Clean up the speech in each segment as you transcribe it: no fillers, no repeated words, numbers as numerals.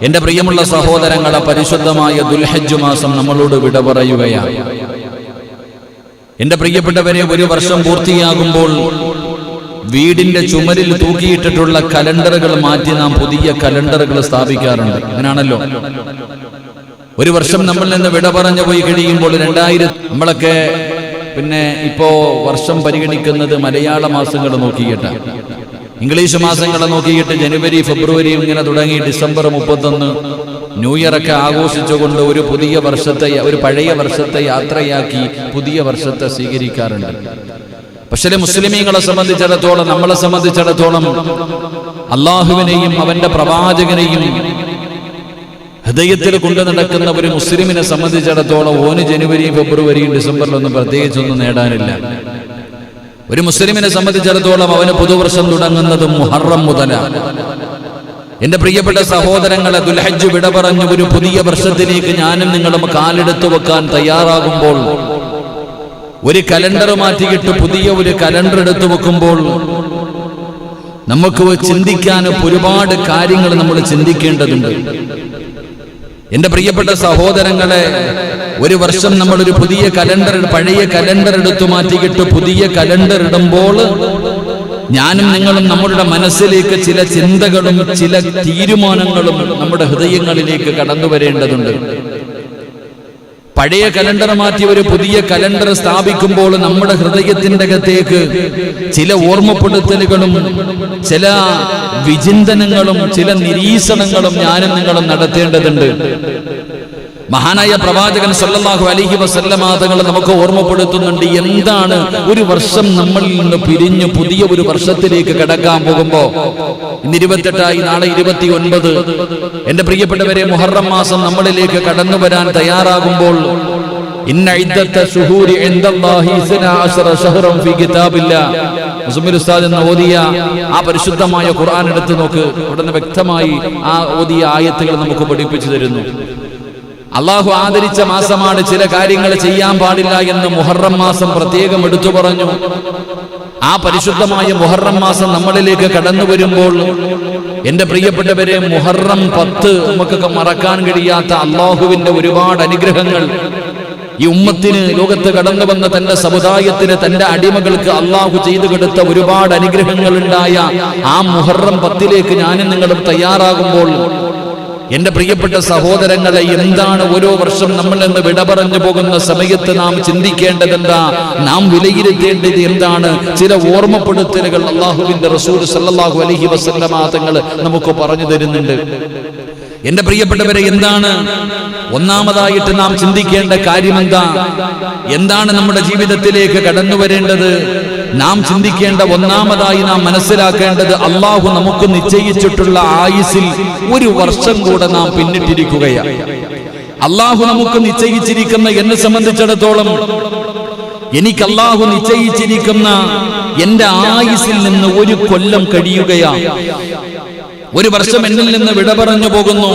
എന്റെ പ്രിയമുള്ള സഹോദരങ്ങളെ, പരിശുദ്ധമായ ദുൽഹജ്ജ് മാസം നമ്മളോട് വിട പറയുകയാണ്. എന്റെ പ്രിയപ്പെട്ടവരെ, ഒരു വർഷം പൂർത്തിയാകുമ്പോൾ വീടിന്റെ ചുമരിൽ തൂക്കിയിട്ടിട്ടുള്ള കലണ്ടറുകൾ മാറ്റി നാം പുതിയ കലണ്ടറുകൾ സ്ഥാപിക്കാറുണ്ട്. അങ്ങനെയാണല്ലോ. ഒരു വർഷം നമ്മൾ നിന്ന് വിട പറഞ്ഞു പോയി കഴിയുമ്പോൾ 2000 നമ്മളൊക്കെ പിന്നെ ഇപ്പോ വർഷം പരിഗണിക്കുന്നത് മലയാള മാസങ്ങൾ നോക്കിയിട്ട്, ഇംഗ്ലീഷ് മാസങ്ങളെ നോക്കിയിട്ട് ജനുവരി ഫെബ്രുവരി ഇങ്ങനെ തുടങ്ങി ഡിസംബർ 31 ന്യൂ ഇയർ ഒക്കെ ആഘോഷിച്ചുകൊണ്ട് ഒരു പുതിയ വർഷത്തെ, ഒരു പഴയ വർഷത്തെ യാത്രയാക്കി പുതിയ വർഷത്തെ സ്വീകരിക്കാറുണ്ട്. പക്ഷേ മുസ്ലിമീങ്ങളെ സംബന്ധിച്ചിടത്തോളം, നമ്മളെ സംബന്ധിച്ചിടത്തോളം അള്ളാഹുവിനെയും അവന്റെ പ്രവാചകനെയും ഹൃദയത്തിൽ കൊണ്ടു നടക്കുന്ന ഒരു മുസ്ലിമിനെ സംബന്ധിച്ചിടത്തോളം ഓന് ജനുവരി ഫെബ്രുവരിയും ഡിസംബറിലൊന്നും പ്രത്യേകിച്ചൊന്നും നേടാനില്ല. ഒരു മുസ്ലിമിനെ സംബന്ധിച്ചിടത്തോളം അവന് പുതുവർഷം തുടങ്ങുന്നത് മുഹറം മുതലാണ്. എന്റെ പ്രിയപ്പെട്ട സഹോദരങ്ങളെ, ദുൽഹജ്ജ് വിട പറഞ്ഞു ഒരു പുതിയ വർഷത്തിലേക്ക് ഞാനും നിങ്ങളും കാലെടുത്തു വെക്കാൻ തയ്യാറാകുമ്പോൾ, ഒരു കലണ്ടർ മാറ്റിയിട്ട് പുതിയ ഒരു കലണ്ടർ എടുത്തു വെക്കുമ്പോൾ നമുക്ക് ചിന്തിക്കാൻ ഒരുപാട് കാര്യങ്ങൾ നമ്മൾ ചിന്തിക്കേണ്ടതുണ്ട്. എന്റെ പ്രിയപ്പെട്ട സഹോദരങ്ങളെ, ഒരു വർഷം നമ്മളൊരു പുതിയ കലണ്ടർ, പഴയ കലണ്ടർ എടുത്തു മാറ്റിയിട്ട് പുതിയ കലണ്ടർ ഇടുമ്പോൾ ഞാനും നിങ്ങളും നമ്മുടെ മനസ്സിലേക്ക് ചില ചിന്തകളും ചില തീരുമാനങ്ങളും നമ്മുടെ ഹൃദയങ്ങളിലേക്ക് കടന്നു വരേണ്ടതുണ്ട്. പഴയ കലണ്ടർ മാറ്റി ഒരു പുതിയ കലണ്ടർ സ്ഥാപിക്കുമ്പോൾ നമ്മുടെ ഹൃദയത്തിന്റെ അകത്തേക്ക് ചില ഓർമ്മപ്പെടുത്തലുകളും ചില വിചിന്തനങ്ങളും ചില നിരീക്ഷണങ്ങളും ഞാനും നിങ്ങളും നടത്തേണ്ടതുണ്ട്. മഹാനായ പ്രവാചകൻ സല്ലല്ലാഹു അലൈഹി വസല്ലമ തങ്ങൾ നമുക്ക് ഓർമ്മപ്പെടുത്തുന്നുണ്ട്, എന്താണ് ഒരു വർഷം നമ്മളിൽ നിന്ന് പിരിഞ്ഞ് പുതിയ ഒരു വർഷത്തിലേക്ക് കടക്കാൻ പോകുമ്പോ, ഇന്ന് 28, നാളെ 29. എന്റെ പ്രിയപ്പെട്ടവരെ, മുഹറം മാസം നമ്മളിലേക്ക് കടന്നു വരാൻ തയ്യാറാകുമ്പോൾ, ഇന്ന ഇദ്ദത്ത ശുഹൂരി ഇൻദല്ലാഹി 12 ശഹ്റൻ ഫീ കിതാബില്ലാഹ്, മുസമ്മിൽ ഉസ്താദ് എന്ന ഓതിയ ആ പരിശുദ്ധമായ ഖുർആൻ എടുത്ത് നോക്ക്. ഉടനെ വ്യക്തമായി ആ ഓതിയ ആയത്തുകൾ നമുക്ക് പഠിപ്പിച്ചു തരുന്നു. അള്ളാഹു ആദരിച്ച മാസമാണ്, ചില കാര്യങ്ങൾ ചെയ്യാൻ പാടില്ല എന്ന് മുഹറം മാസം പ്രത്യേകം എടുത്തു പറഞ്ഞു. ആ പരിശുദ്ധമായ മുഹറം മാസം നമ്മളിലേക്ക് കടന്നു വരുമ്പോൾ എന്റെ പ്രിയപ്പെട്ടവരെ, മുഹറം 10 നമുക്കൊക്കെ മറക്കാൻ കഴിയാത്ത അള്ളാഹുവിന്റെ ഒരുപാട് അനുഗ്രഹങ്ങൾ ഈ ഉമ്മത്തിന്, ലോകത്ത് കടന്നു വന്ന തന്റെ സമുദായത്തിന്, തന്റെ അടിമകൾക്ക് അള്ളാഹു ചെയ്തു കൊടുത്ത ഒരുപാട് അനുഗ്രഹങ്ങൾ ഉണ്ടായ ആ മുഹറം 10ലേക്ക് ഞാനും നിങ്ങളും തയ്യാറാകുമ്പോൾ എന്റെ പ്രിയപ്പെട്ട സഹോദരങ്ങളെ, എന്താണ് ഓരോ വർഷം നമ്മൾ നിന്ന് വിട പറഞ്ഞു പോകുന്ന സമയത്ത് നാം ചിന്തിക്കേണ്ടതെന്താ, നാം വിലയിരുത്തേണ്ടത് എന്താണ്? ചില ഓർമ്മപ്പെടുത്തലുകൾ അള്ളാഹുവിന്റെ റസൂൽ സല്ലല്ലാഹു അലൈഹി വസല്ലമ തങ്ങൾ നമുക്ക് പറഞ്ഞു തരുന്നുണ്ട്. എന്റെ പ്രിയപ്പെട്ടവരെ, എന്താണ് ഒന്നാമതായിട്ട് നാം ചിന്തിക്കേണ്ട കാര്യമെന്താ? എന്താണ് നമ്മുടെ ജീവിതത്തിലേക്ക് കടന്നു വരേണ്ടത്? നാം ചിന്തിക്കേണ്ട ഒന്നാമതായി നാം മനസ്സിലാക്കേണ്ടത്, അള്ളാഹു നമുക്ക് നിശ്ചയിച്ചിട്ടുള്ള ആയുസ്സിൽ ഒരു വർഷം കൂടെ നാം പിന്നിട്ടിരിക്കുകയാണ്. അള്ളാഹു നമുക്ക് നിശ്ചയിച്ചിരിക്കുന്ന, എന്നെ സംബന്ധിച്ചിടത്തോളം എനിക്ക് അള്ളാഹു നിശ്ചയിച്ചിരിക്കുന്ന എന്റെ ആയുസ്സിൽ നിന്ന് ഒരു കൊല്ലം കഴിയുകയാണ്. ഒരു വർഷം എന്നിൽ നിന്ന് വിട പറഞ്ഞു പോകുന്നു.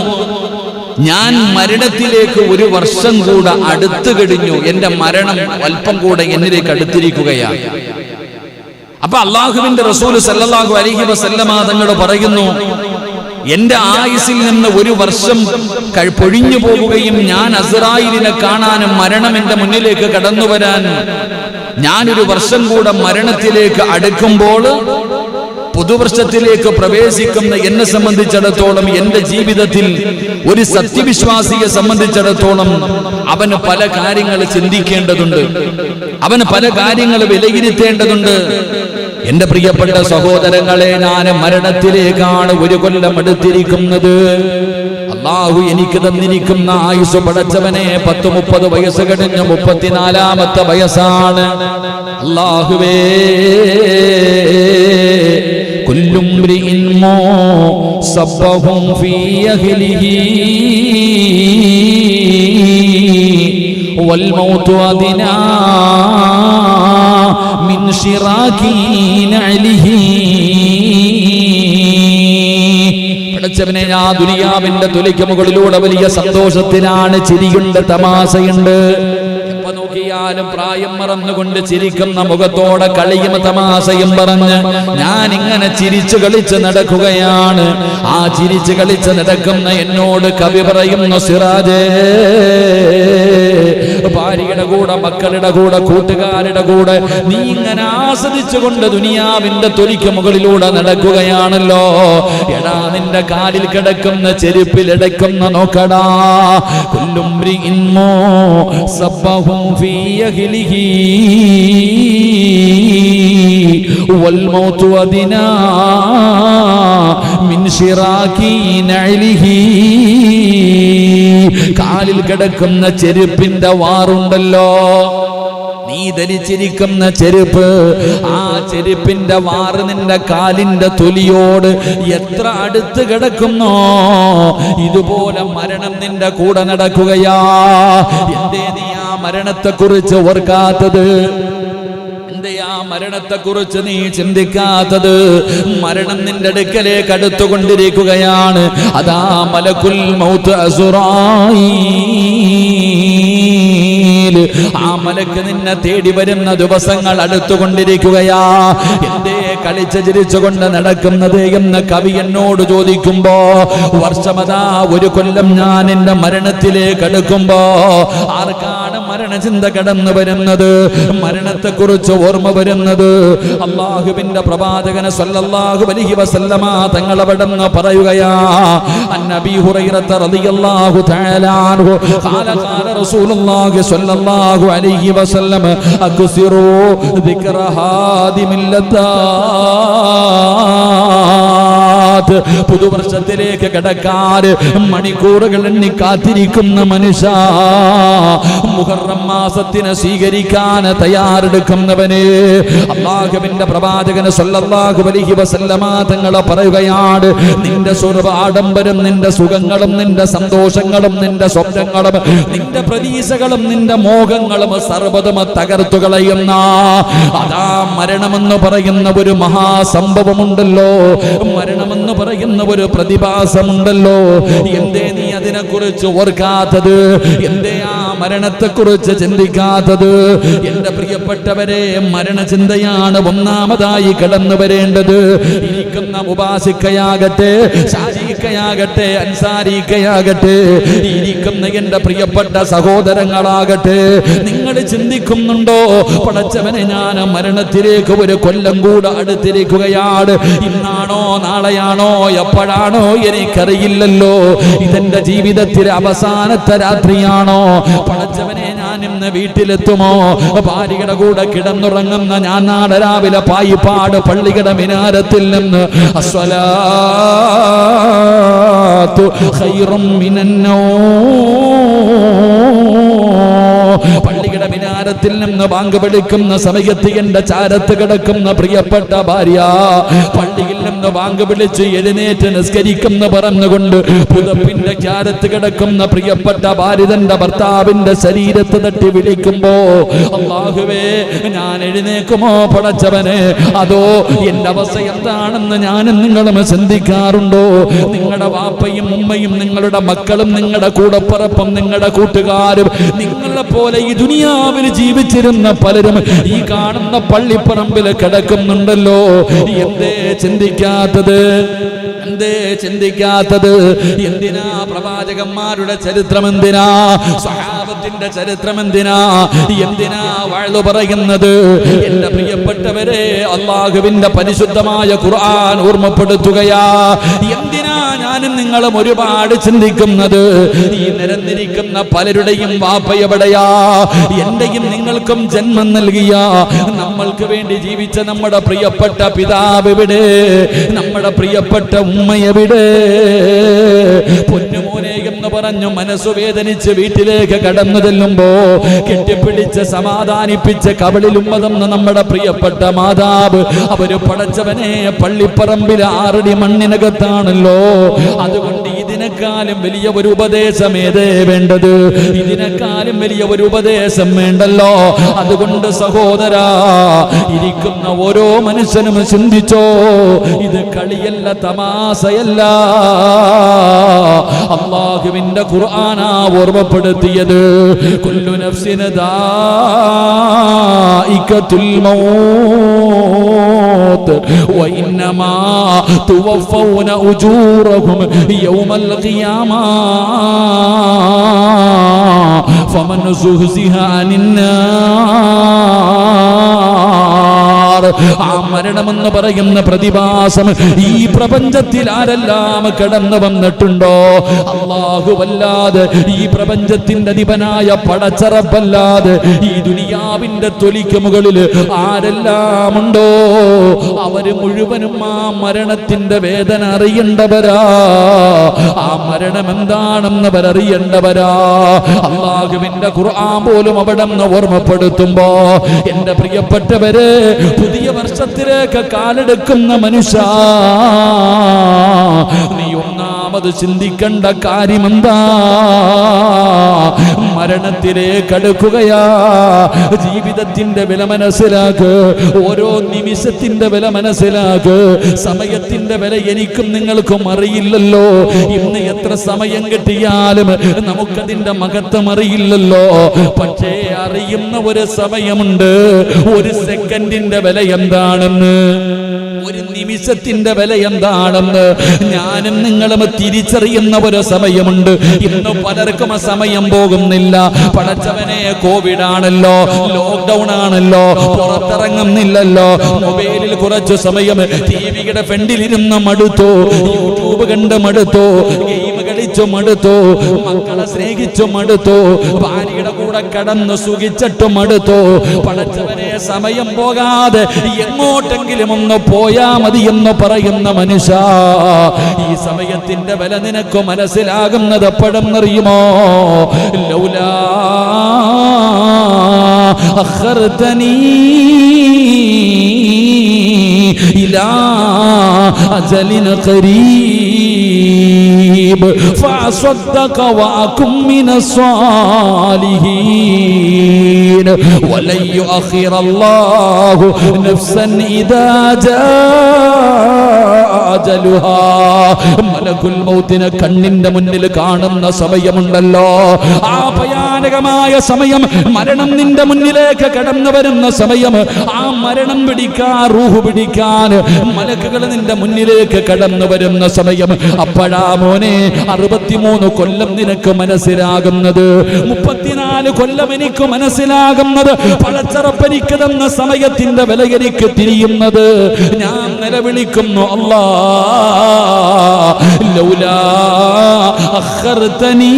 ഞാൻ മരണത്തിലേക്ക് ഒരു വർഷം കൂടെ അടുത്തു കഴിഞ്ഞു. എന്റെ മരണം അല്പം കൂടെ എന്നിലേക്ക് അടുത്തിരിക്കുകയാണ്. അപ്പൊ അള്ളാഹുവിന്റെ റസൂൽ സല്ലല്ലാഹു അലൈഹി വസല്ലമ തങ്ങൾ പറയുന്നു, എന്റെ ആയുസ്സിൽ നിന്ന് ഒരു വർഷം പൊഴിഞ്ഞു പോകുകയും ഞാൻ അസ്റായിലിനെ കാണാനും മരണം എന്റെ മുന്നിലേക്ക് കടന്നു വരാൻ ഞാനൊരു വർഷം കൂടെ മരണത്തിലേക്ക് അടുക്കുമ്പോൾ പുതുവർഷത്തിലേക്ക് പ്രവേശിക്കുന്ന എന്നെ സംബന്ധിച്ചിടത്തോളം, എന്റെ ജീവിതത്തിൽ ഒരു സത്യവിശ്വാസിയെ സംബന്ധിച്ചിടത്തോളം അവന് പല കാര്യങ്ങൾ ചിന്തിക്കേണ്ടതുണ്ട്, അവന് പല കാര്യങ്ങൾ വിലയിരുത്തേണ്ടതുണ്ട്. എന്റെ പ്രിയപ്പെട്ട സഹോദരങ്ങളെ, ഞാൻ മരണത്തിലേക്കാണ് ഒരു കൊല്ലം അടുത്തിരിക്കുന്നത്. അള്ളാഹു എനിക്ക് തന്നിരിക്കുന്ന ആയുസ് പടച്ചവനെ 10-30 വയസ്സ് കഴിഞ്ഞ് 34ാമത്തെ വയസ്സാണ്. അല്ലാഹുവേ, കുല്ലും മ്രിഇൻ മുസബ്ബഹും ഫീ അഹ്ലിഹി വൽ മൗതു അദ്നാ മിൻ ശിറാകി നഅലിഹി. പടച്ചവനെ, ആ ദുനിയാവിന്റെ തുലിക്ക് മുകളിലൂടെ വലിയ സന്തോഷത്തിലാണ്, ചിരിയുണ്ട്, തമാശയുണ്ട്. എപ്പോ നോക്കിയാലും പ്രായം മറന്നുകൊണ്ട് ചിരിക്കുന്ന മുഖത്തോടെ കളിയും തമാശയും പറഞ്ഞ് ഞാൻ ഇങ്ങനെ ചിരിച്ചു കളിച്ച് നടക്കുകയാണ്. ആ ചിരിച്ചു കളിച്ച് നടക്കുന്ന എന്നോട് കവി പറയുന്നു, സിറാജേ, ഭാര്യയുടെ കൂടെ, മക്കളുടെ കൂടെ, കൂട്ടുകാരുടെ കൂടെ നീ ഇങ്ങനെ ആസ്വദിച്ചുകൊണ്ട് ദുനിയാവിന്റെ തൊലിക്ക് മുകളിലൂടെ നടക്കുകയാണല്ലോ. എടാ, നിന്റെ കാലിൽ കിടക്കുന്ന ചെരുപ്പിൽ ഇടയ്ക്കുന്ന നോക്കടാ. കാലിൽ കിടക്കുന്ന ചെരുപ്പിന്റെ വാറുണ്ടല്ലോ, നീ ധരിച്ചിരിക്കുന്ന ചെരുപ്പ്, ആ ചെരുപ്പിന്റെ വാറ് നിന്റെ കാലിന്റെ തൊലിയോട് എത്ര അടുത്ത് കിടക്കുന്നോ ഇതുപോലെ മരണം നിന്റെ കൂടെ നടക്കുകയാ. എന്തേ നീ ആ മരണത്തെക്കുറിച്ച് ഓർക്കാത്തത്? ആ മരണത്തെക്കുറിച്ച് നീ ചിന്തിക്കാത്തത്? മരണം നിന്റെ അടുക്കലേക്ക് അടുത്തുകൊണ്ടിരിക്കുകയാണ്. അതാ മലക്കുൽ മൗത്ത് അസ്റായീൽ, ആ മലക്ക് നിന്നെ തേടി വരുന്ന ദിവസങ്ങൾ അടുത്തുകൊണ്ടിരിക്കുകയാ. എന്തേ കളിച്ച് ചിരിച്ചുകൊണ്ട് നടക്കുന്നത് എന്ന് കവി എന്നോട് ചോദിക്കുമ്പോ, വർഷമതാ 1 കൊല്ലം ഞാൻ എന്റെ മരണത്തിലേക്ക് അടുക്കുമ്പോ ആർക്കാണ് മരണചിന്ത കടന്നു വരുന്നത്? മരണത്തെക്കുറിച്ച് ഓർമ്മ വരുന്നത് അല്ലാഹുവിന്റെ പ്രവാചകൻ സല്ലല്ലാഹു അലൈഹി വസല്ലമ തങ്ങൾ അവിടുന്ന് പറയുകയാ. അന്നബി ഹുറൈറ റളിയല്ലാഹു തആല അൻഹു ഖാല ഖാല റസൂലുള്ളാഹി സല്ലല്ലാഹു അലൈഹി വസല്ലം അക്സിറൂ ദിക്റ ഹാദിമിൽ ലദ്ദാത്ത്. പുതുവർഷത്തിലേക്ക് കടക്കാൻ മണിക്കൂറുകൾ എണ്ണി കാത്തിരിക്കുന്ന മനുഷ്യ, മുഹറം മാസത്തിനെ സ്വീകരിക്കാൻ തയ്യാറെടുക്കുന്നവന് അല്ലാഹുവിന്റെ പ്രവാചകൻ സല്ലല്ലാഹു അലൈഹി വസല്ലമ തങ്ങൾ പറയുകയാണ്, നിന്റെ സ്വർഗ്ഗ ആഡംബരം, നിന്റെ സുഖങ്ങളും, നിന്റെ സന്തോഷങ്ങളും, നിന്റെ സ്വപ്നങ്ങളും, നിന്റെ പ്രതീക്ഷകളും, നിന്റെ മോഹങ്ങളും സർവ്വതും തകർത്തു കളയുന്ന അതാ മരണമെന്ന് പറയുന്ന ഒരു മഹാസംഭവമുണ്ടല്ലോ, മരണമെന്ന് പറയുന്ന ഒരു പ്രതിഭാസമുണ്ടല്ലോ. എന്തേ നീ അതിനെക്കുറിച്ച് ഓർക്കാത്തത്? എന്തേ ആ മരണത്തെക്കുറിച്ച് ചിന്തിക്കാത്തത്? എന്റെ പ്രിയപ്പെട്ടവരെ, മരണചിന്തയാണ് ഒന്നാമതായി കടന്നു വരേണ്ടത്. ഇരിക്കുന്ന മുബാസിക്കയാകട്ടെ, ഷാജിക്കയാകട്ടെ, അൻസാരിക്കയാകട്ടെ, ഇരിക്കുന്ന എന്റെ പ്രിയപ്പെട്ട സഹോദരങ്ങളാകട്ടെ, നിങ്ങൾ ചിന്തിക്കുന്നുണ്ടോ, പടച്ചവനെ ഞാൻ മരണത്തിലേക്ക് 1 കൊല്ലം കൂടെ അടുത്തിരിക്കുകയാണ്. ഇന്നാണോ നാളെയാണോ എപ്പോഴാണോ എനിക്കറിയില്ലല്ലോ. ഇതെന്റെ ജീവിതത്തിലെ അവസാനത്തെ രാത്രിയാണോ? പടച്ചവനെ, ഞാൻ ഇന്ന് വീട്ടിലെത്തുമോ? ഭാര്യയുടെ കൂടെ കിടന്നുറങ്ങുന്ന ഞാൻ നാളെ രാവിലെ പായിപ്പാട് പള്ളിയുടെ മിനാരത്തിൽ നിന്ന് അസ്സലാത്തു ഖൈറും മിനന്നൗം, പള്ളിയുടെ മിനാരത്തിൽ നിന്ന് ബാങ്ക് വിളിക്കുന്ന സമയത്ത് എന്റെ ചാരത്ത് കിടക്കുന്ന പ്രിയപ്പെട്ട ഭാര്യ, പള്ളിയിൽ നിന്ന് ബാങ്ക് വിളിച്ച് എഴുന്നേറ്റ് നിസ്കരിക്കുന്ന പറഞ്ഞുകൊണ്ട് പുതപ്പിന്റെ ചാരത്ത് കിടക്കുന്ന പ്രിയപ്പെട്ട ഭാര്യ തന്റെ ഭർത്താവിന്റെ ശരീരത്ത് തട്ടി വിളിക്കുമ്പോ, അല്ലാഹുവേ, ഞാൻ എഴുന്നേക്കുമോ പടച്ചവനെ? അതോ എന്റെ അവസ്ഥ എന്താണെന്ന് ഞാനും നിങ്ങളും ചിന്തിക്കാറുണ്ടോ? നിങ്ങളുടെ വാപ്പയും ഉമ്മയും, നിങ്ങളുടെ മക്കളും, നിങ്ങളുടെ കൂടപ്പിറപ്പും, നിങ്ങളുടെ കൂട്ടുകാരും, നിങ്ങളെ പോലെ ഈ ദുനിയാവിൽ ജീവിച്ചിരുന്ന പലരും ഈ കാണുന്ന പള്ളിപ്പറമ്പിൽ കിടക്കുന്നുണ്ടല്ലോ. എന്തേ ചിന്തിക്കാത്തത്? എന്തേ ചിന്തിക്കാത്തത്? എന്തിനാ പ്രവാചകന്മാരുടെ ചരിത്രം? എന്തിനാ സ്വഹാബത്തിന്റെ ചരിത്രം? എന്തിനാ വഅ്ള് പറയുന്നത്? എന്റെ പ്രിയപ്പെട്ടവരെ, അല്ലാഹുവിന്റെ പരിശുദ്ധമായ ഖുർആൻ ഓർമ്മപ്പെടുത്തുകയാ. എന്തിനാ ഞാനും നിങ്ങളും ഒരുപാട് ചിന്തിക്കുന്നത്? ഈ നിരന്നിരിക്കുന്ന പലരുടെയും വാപ്പ എവിടെയാ? എന്റെയും നിങ്ങൾക്കും ജന്മം നൽകിയ, നമ്മൾക്ക് വേണ്ടി ജീവിച്ച നമ്മുടെ പ്രിയപ്പെട്ട പിതാവ് എവിടെ? നമ്മുടെ പ്രിയപ്പെട്ട ഉമ്മ എവിടെ? പൊന്നുമോനെ എന്ന് പറഞ്ഞു മനസ്സു വേദനിച്ച് വീട്ടിലേക്ക് കടന്നു ചെല്ലുമ്പോ കെട്ടിപ്പിടിച്ച് സമാധാനിപ്പിച്ച് കവളിൽ ഉമ്മതന്ന നമ്മുടെ പ്രിയപ്പെട്ട മാതാവ്, അവര് പടച്ചവനെ പള്ളിപ്പറമ്പിൽ 6 അടി മണ്ണിനകത്താണല്ലോ. അതുകൊണ്ട് ഇതിനേക്കാളും വലിയ ഒരു ഉപദേശം ഏതേ വേണ്ടത്? ഇതിനേക്കാളും വലിയ ഒരു ഉപദേശം വേണ്ടല്ലോ. അതുകൊണ്ട് സഹോദരാ, ഇരിക്കുന്ന ഓരോ മനുഷ്യനും ചിന്തിച്ചോ, ഇത് കളിയല്ല, തമാശയല്ല. അല്ലാഹു അല്ലാഹുവിന്റെ ഖുർആനാ ഓർമ്മപ്പെടുത്തിയത്. കുല്ലു നഫ്സിൻ ദായിഖത്തുൽ മൗത്ത് വഇന്നമാ തുവഫൗന ഉജൂറഹും യൗമൽ ഖിയാമ ഫമൻ സുഹ്സിഹ അനിന്നാർ. ആ മരണമെന്ന് പറയുന്ന പ്രതിഭാസം ഈ പ്രപഞ്ചത്തിൽ ആരെല്ലാം കടന്നു വന്നിട്ടുണ്ടോ, അല്ലാഹുവല്ലാതെ, ഈ പ്രപഞ്ചത്തിന്റെ അധിപനായ പടച്ചറപ്പല്ലാതെ, ഈ ദുനിയാവിന്റെ തൊലിക്ക് മുകളിൽ ആരെല്ലാം ഉണ്ടോ അവര് മുഴുവനും ആ മരണത്തിന്റെ വേദന അറിയേണ്ടവരാ. ആ മരണം എന്താണെന്ന് അവരറിയേണ്ടവരാ. അല്ലാഹുവിന്റെ ഖുർആൻ പോലും അവിടെ നിന്ന് ഓർമ്മപ്പെടുത്തുമ്പോ, എന്റെ പ്രിയപ്പെട്ടവരെ, പുതിയ വർഷത്തിലേക്ക് കാലെടുക്കുന്ന മനുഷ്യ, നീ ഒന്നാമത് ചിന്തിക്കേണ്ട കാര്യമെന്താ? മരണത്തിലേക്ക് അടുക്കുകയാ. ജീവിതത്തിന്റെ വില മനസ്സിലാക്ക്, ഓരോ നിമിഷത്തിന്റെ വില മനസ്സിലാക്ക്. സമയത്തിന്റെ വില എനിക്കും നിങ്ങൾക്കും അറിയില്ലല്ലോ. ഇന്ന് എത്ര സമയം കിട്ടിയാലും നമുക്കതിന്റെ മഹത്വം അറിയില്ലല്ലോ. പക്ഷേ അറിയുന്ന ഒരു സമയമുണ്ട്, ഒരു സെക്കൻഡിന്റെ വില എന്താണെന്ന്, ഒരു നിമിഷത്തിന്റെ വില എന്താണെന്ന് ഞാനും നിങ്ങളും തിരിച്ചറിയുന്ന ഒരു സമയമുണ്ട്. ഇന്ന് പലർക്കും ആ സമയം പോകുന്നില്ല. പടച്ചവനെ, കോവിഡ് ആണല്ലോ, ലോക്ക്ഡൌൺ ആണല്ലോ, പുറത്തിറങ്ങുന്നില്ലല്ലോ. മൊബൈലിൽ കുറച്ചു സമയം ടിവിയുടെ ഫ്രണ്ടിലിരുന്ന് മടുത്തു, യൂട്യൂബ് കണ്ട് മടുത്തു, ഗെയിം കളിച്ചു മടുത്തു, മക്കളെ സ്നേഹിച്ചു മടുത്തു, ഭാര്യയുടെ കൂടെ കടന്ന് സുഖിച്ചിട്ട് മടുത്തു. പടച്ചവനെ, സമയം പോകാതെ എങ്ങോട്ടെങ്കിലും ഒന്ന് പോയാ മതി എന്ന് പറയുന്ന മനുഷ്യ, ഈ സമയത്തിന്റെ വില നിനക്ക് മനസ്സിലാകുന്നത് എപ്പോഴെന്നറിയുമോ? ലൗലാ അഖർതനീ ഇലാ അജലിൻ ഖരീബ് ഫഅസ്വദ്ദഖ വഅകും മിനസ്സാലിഹീൻ വലൻ യുഅഖിറല്ലാഹു നഫ്സൻ ഇദാ അജലുഹാ. മലക്കുൽ മൗത്തിനെ കണ്ണിന്റെ മുന്നിൽ കാണുന്ന സമയമുണ്ടല്ലോ, ആ ഭയാനകമായ സമയം, മരണം നിന്റെ മുന്നിലേക്ക് കടന്നു വരുന്ന സമയം, ആ മരണം പിടിക്കാൻ, റൂഹ് പിടിക്കാൻ മലക്കുകൾ നിന്റെ മുന്നിലേക്ക് കടന്നു വരുന്ന സമയം. അപ്പോഴാ മോനെ 63 കൊല്ലം നിനക്ക് മനസ്സിലാകുന്നത്, 34 കൊല്ലം എനിക്ക് മനസ്സിലാകുന്നത്, പടച്ചറപ്പനിക്ക് തന്ന സമയത്തിന്റെ വില എനിക്ക് തിരിയുന്നത്. ഞാൻ നിലവിളിക്കുന്നു, അല്ലാ ലൗലാ അഖർതനീ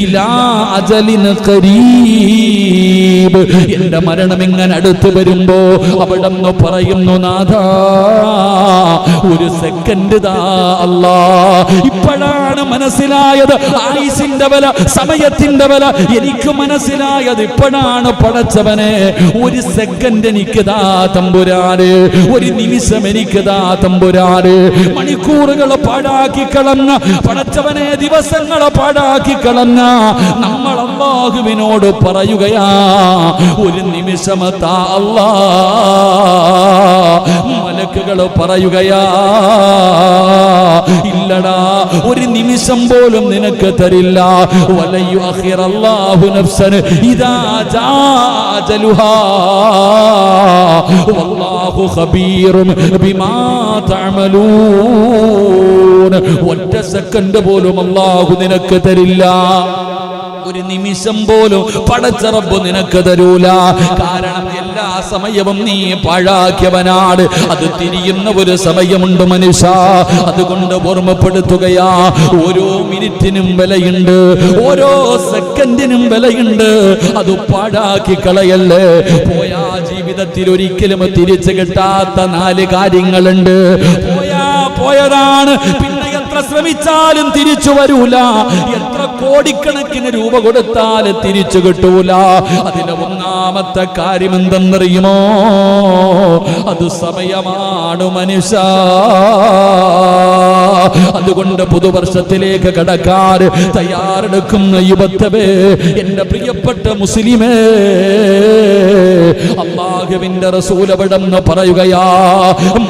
ഇലാ അജലിൻ ഖരീബ്. എന്റെ മരണം ഇങ്ങനെ അടുത്ത് വരുമ്പോ അവിടെന്ന് പറയുന്നു, നാഥാ ഒരു സെക്കൻഡ് താ അല്ലാ. ഇപ്പോഴാണ് മനസ്സിലായത് ആയുസിന്റെ വില, സമയത്തിന്റെ വില എനിക്ക് മനസ്സിലായത് ഇപ്പോഴാണ്. പടച്ചവനെ, ഒരു സെക്കൻഡ് എനിക്ക് താ തമ്പുരാന്, ഒരു നിമിഷം എനിക്ക് താ തമ്പുരാന്. മണിക്കൂറുകൾ പാഴാക്കി കളഞ്ഞ പടച്ചവനെ, ദിവസങ്ങൾ പാഴാക്കി കളഞ്ഞ നമ്മൾ അല്ലാഹുവിനോട് പറയുകയാ, ഒരു നിമിഷം താ അല്ലാ. മലക്കുകൾ പറയുകയാ, ഇല്ലടാ, ഒരു നിമിഷം പോലും നിനക്ക് തരില്ല. വലൻ യുഅഖിറല്ലാഹു നഫ്സൻ ഇദാ ജാ അജലുഹാ വല്ലാഹു ഖബീറുൻ ബിമാ തഅമലൂൻ. ഒറ്റ സെക്കൻഡ് പോലും അല്ലാഹു നിനക്ക് തരില്ല. ഒരു നിമിഷം പോലും പടച്ച റബ്ബ് നിനക്ക് തരൂല. കാരണം എല്ലാ സമയവും നീ പാഴാക്കിയവനാണ്. അത് തിരിയുന്ന ഒരു സമയമുണ്ട് മനുഷ്യ. അതുകൊണ്ട് ഓർമ്മപ്പെടുത്തുകയാ, ഓരോ മിനിറ്റിനും വിലയുണ്ട്, ഓരോ സെക്കൻഡിനും വിലയുണ്ട്. അത് പാഴാക്കി കളയല്ലേ. പോയാ ജീവിതത്തിൽ ഒരിക്കലും തിരിച്ചു കിട്ടാത്ത 4 കാര്യങ്ങളുണ്ട്. പോയതാണ്, പിന്നെ എത്ര ശ്രമിച്ചാലും തിരിച്ചു വരൂല. എത്ര കോടിക്കണക്കിന് രൂപ കൊടുത്താൽ തിരിച്ചു കിട്ടൂല. അതിലെ ഒന്നാമത്തെ കാര്യം എന്തെന്നറിയുമോ? അത് സമയമാണ് മനുഷ്യ. അതുകൊണ്ട് പുതുവർഷത്തിലേക്ക് കടക്കാൻ തയ്യാറെടുക്കുന്ന യുവത്വമേ, എന്റെ പ്രിയപ്പെട്ട മുസ്ലിമേ, അല്ലാഹുവിന്റെ റസൂൽ അവിടെന്ന് പറയുകയാ,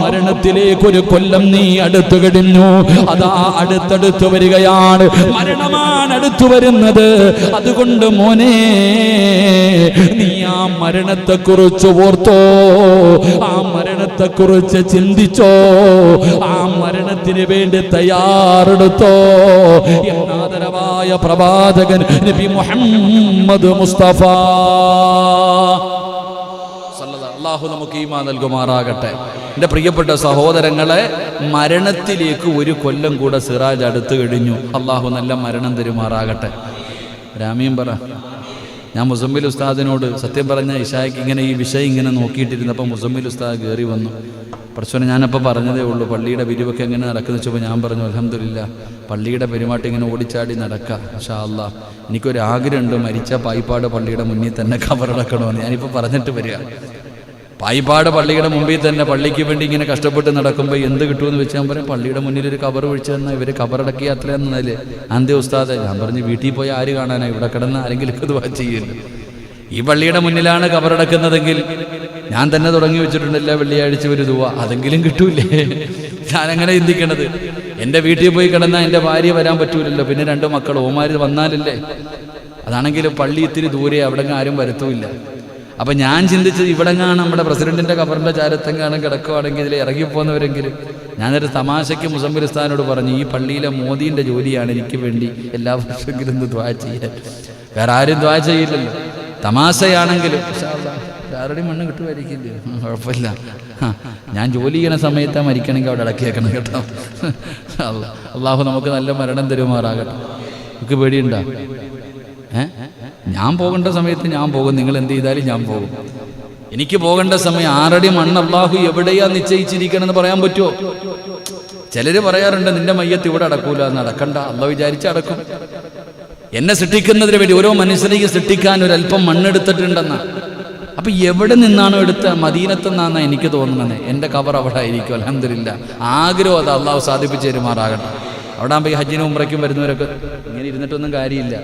മരണത്തിലേക്ക് ഒരു കൊല്ലം നീ അടുത്തു കഴിഞ്ഞു. അതാ അടുത്തടുത്ത് വരികയാണ്, മരണമാണ് അടുത്തു വരുന്നത്. അതുകൊണ്ട് മോനെ, നീ ആ മരണത്തെക്കുറിച്ച് ഓർത്തോ, ആ മരണത്തെക്കുറിച്ച് ചിന്തിച്ചോ, ആ മരണത്തിന് വേണ്ടി തയ്യാറെടുത്തോ. എന്നാദരവായ പ്രവാചകൻ നബി മുഹമ്മദ് മുസ്തഫ അല്ലാഹു നമുക്ക് ഈമാൻ നൽകുമാറാകട്ടെ. എൻ്റെ പ്രിയപ്പെട്ട സഹോദരങ്ങളെ, മരണത്തിലേക്ക് ഒരു കൊല്ലം കൂടെ സിറാജ് അടുത്തു കഴിഞ്ഞു. അല്ലാഹു നല്ല മരണം തരുമാറാകട്ടെ. രാമീൻ പറ. ഞാൻ മുസമ്മിൽ ഉസ്താദിനോട് സത്യം പറഞ്ഞ ഇശായ്ക്ക് ഇങ്ങനെ ഈ വിഷയം ഇങ്ങനെ നോക്കിയിട്ടിരുന്നപ്പോൾ മുസമ്മിൽ ഉസ്താദ് കയറി വന്നു. പടച്ചോനെ, ഞാനപ്പോൾ പറഞ്ഞതേ ഉള്ളൂ പള്ളിയുടെ പിരിവൊക്കെ എങ്ങനെ നടക്കുന്ന വെച്ചപ്പോൾ ഞാൻ പറഞ്ഞു, അൽഹംദുലില്ലാ പള്ളിയുടെ പെരുമാറ്റം ഇങ്ങനെ ഓടിച്ചാടി നടക്കുക. മാഷാ അല്ലാഹ്, എനിക്കൊരാഗ്രഹമുണ്ട്, മരിച്ച പായിപ്പാട് പള്ളിയുടെ മുന്നിൽ തന്നെ കബറടക്കണമെന്ന്. ഞാനിപ്പോൾ പറഞ്ഞിട്ട് വരിക. പായിപ്പാട് പള്ളിയുടെ മുമ്പിൽ തന്നെ പള്ളിക്ക് വേണ്ടി ഇങ്ങനെ കഷ്ടപ്പെട്ട് നടക്കുമ്പോൾ എന്ത് കിട്ടുമെന്ന് വെച്ച് ഞാൻ പറയും, പള്ളിയുടെ മുന്നിൽ ഒരു കബർ ഒഴിച്ചു തന്നാൽ ഇവർ കബറടക്കി അത്രയെന്നല്ലേ അന്ത്യ ഉസ്താദെ. ഞാൻ പറഞ്ഞു, വീട്ടിൽ പോയി ആര് കാണാനാണ്, ഇവിടെ കിടന്ന് ആരെങ്കിലും ഇത് ചെയ്യില്ല. ഈ പള്ളിയുടെ മുന്നിലാണ് കബറടക്കുന്നതെങ്കിൽ ഞാൻ തന്നെ തുടങ്ങി വെച്ചിട്ടുണ്ടല്ല വെള്ളിയാഴ്ച ഒരു ദുആ, അതെങ്കിലും കിട്ടൂലേ. ഞാനങ്ങനെ ചിന്തിക്കണത്. എൻ്റെ വീട്ടിൽ പോയി കിടന്നാൽ എൻ്റെ ഭാര്യ വരാൻ പറ്റൂലല്ലോ, പിന്നെ 2 മക്കൾ ഓമാര് വന്നാലല്ലേ. അതാണെങ്കിൽ പള്ളി ഇത്തിരി ദൂരെ, അവിടെ ആരും വരത്തുമില്ല. അപ്പം ഞാൻ ചിന്തിച്ചത്, ഇവിടെങ്ങാണ് നമ്മുടെ പ്രസിഡന്റിൻ്റെ കബറിൻ്റെ ചാരത്തെങ്ങാണ് കിടക്കുവാണെങ്കിൽ ഇതിൽ ഇറങ്ങിപ്പോകുന്നവരെങ്കിലും. ഞാനൊരു തമാശയ്ക്ക് മുസമ്മിൽ ഉസ്താദിനോട് പറഞ്ഞു, ഈ പള്ളിയിലെ മോദീൻ്റെ ജോലിയാണ് എനിക്ക് വേണ്ടി എല്ലാ വർഷമെങ്കിലും ഒന്ന് ദ്വാ ചെയ്യാൻ. വേറെ ആരും ദ്വാ ചെയ്യില്ലല്ലോ. തമാശയാണെങ്കിലും ആരുടെയും മണ്ണ് കിട്ടുമായിരിക്കില്ല, കുഴപ്പമില്ല. ഞാൻ ജോലി ചെയ്യണ സമയത്ത് മരിക്കണമെങ്കിൽ അവിടെ അടക്കി വെക്കണം കേട്ടോ. അള്ളാഹു നമുക്ക് നല്ല മരണം തരുമാറാകട്ടെ. നമുക്ക് പേടിയുണ്ടോ? ഞാൻ പോകേണ്ട സമയത്ത് ഞാൻ പോകും, നിങ്ങൾ എന്ത് ചെയ്താലും ഞാൻ പോകും. എനിക്ക് പോകേണ്ട സമയം 6 അടി മണ്ണ് അള്ളാഹു എവിടെയാ നിശ്ചയിച്ചിരിക്കണമെന്ന് പറയാൻ പറ്റുമോ? ചിലർ പറയാറുണ്ട്, നിന്റെ മയ്യത്ത് ഇവിടെ അടക്കൂല. എന്ന് അടക്കണ്ട, അള്ളാഹു വിചാരിച്ച് അടക്കും. എന്നെ സൃഷ്ടിക്കുന്നതിന് വേണ്ടി ഓരോ മനുഷ്യനെയും സൃഷ്ടിക്കാൻ ഒരല്പം മണ്ണെടുത്തിട്ടുണ്ടെന്ന. അപ്പൊ എവിടെ നിന്നാണോ എടുത്ത, മദീനത്ത് നിന്നാണ് എനിക്ക് തോന്നുന്നത്. എൻ്റെ കബർ അവിടെ ആയിരിക്കും. അൽഹംദുലില്ലാ, ആഗ്രഹം അത് അള്ളാഹു സാധിപ്പിച്ചു തരുമാറാകട്ടെ. അവിടെ ആകുമ്പോൾ ഈ ഹജ്ജിനും ഉംറയ്ക്കും വരുന്നവരൊക്കെ ഇങ്ങനെ ഇരുന്നിട്ടൊന്നും കാര്യമില്ല.